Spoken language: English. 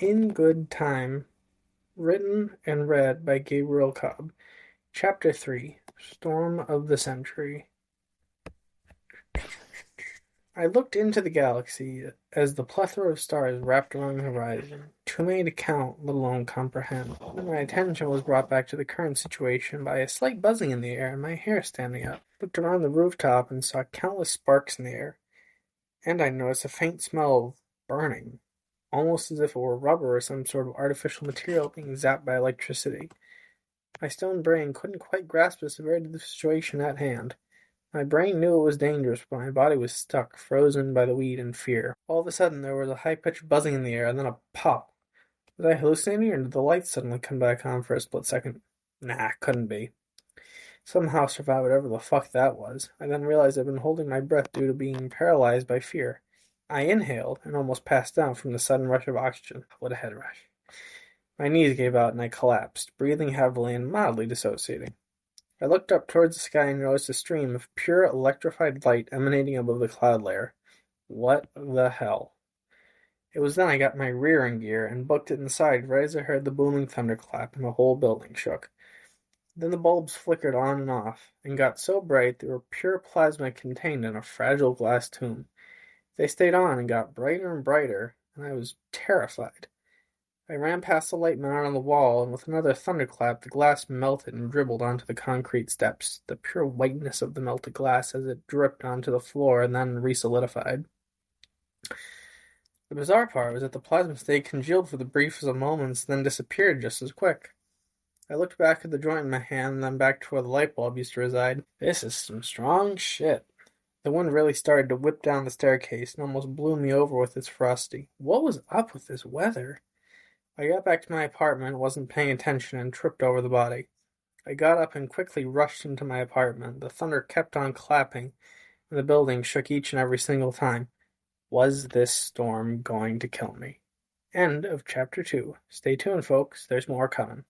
In Good Time, written and read by Gabriel Cobb. Chapter 3, Storm of the Century. I looked into the galaxy as the plethora of stars wrapped around the horizon, too many to count, let alone comprehend. Then my attention was brought back to the current situation by a slight buzzing in the air and my hair standing up. I looked around the rooftop and saw countless sparks in the air, and I noticed a faint smell of burning, almost as if it were rubber or some sort of artificial material being zapped by electricity. My stone brain couldn't quite grasp the severity of the situation at hand. My brain knew it was dangerous, but my body was stuck, frozen by the weed and fear. All of a sudden, there was a high-pitched buzzing in the air, and then a pop. Was I hallucinating, or did the lights suddenly come back on for a split second? Nah, couldn't be. Somehow survived whatever the fuck that was. I then realized I'd been holding my breath due to being paralyzed by fear. I inhaled and almost passed out from the sudden rush of oxygen. What a head rush. My knees gave out and I collapsed, breathing heavily and mildly dissociating. I looked up towards the sky and noticed a stream of pure electrified light emanating above the cloud layer. What the hell? It was then I got my rear in gear and booked it inside right as I heard the booming thunderclap and the whole building shook. Then the bulbs flickered on and off, and got so bright they were pure plasma contained in a fragile glass tomb. They stayed on and got brighter and brighter, and I was terrified. I ran past the light mounted on the wall, and with another thunderclap the glass melted and dribbled onto the concrete steps, the pure whiteness of the melted glass as it dripped onto the floor and then resolidified. The bizarre part was that the plasma stayed congealed for the briefest of moments, then disappeared just as quick. I looked back at the joint in my hand, and then back to where the light bulb used to reside. This is some strong shit. The wind really started to whip down the staircase and almost blew me over with its ferocity. What was up with this weather? I got back to my apartment, wasn't paying attention, and tripped over the body. I got up and quickly rushed into my apartment. The thunder kept on clapping, and the building shook each and every single time. Was this storm going to kill me? End of chapter 2. Stay tuned, folks. There's more coming.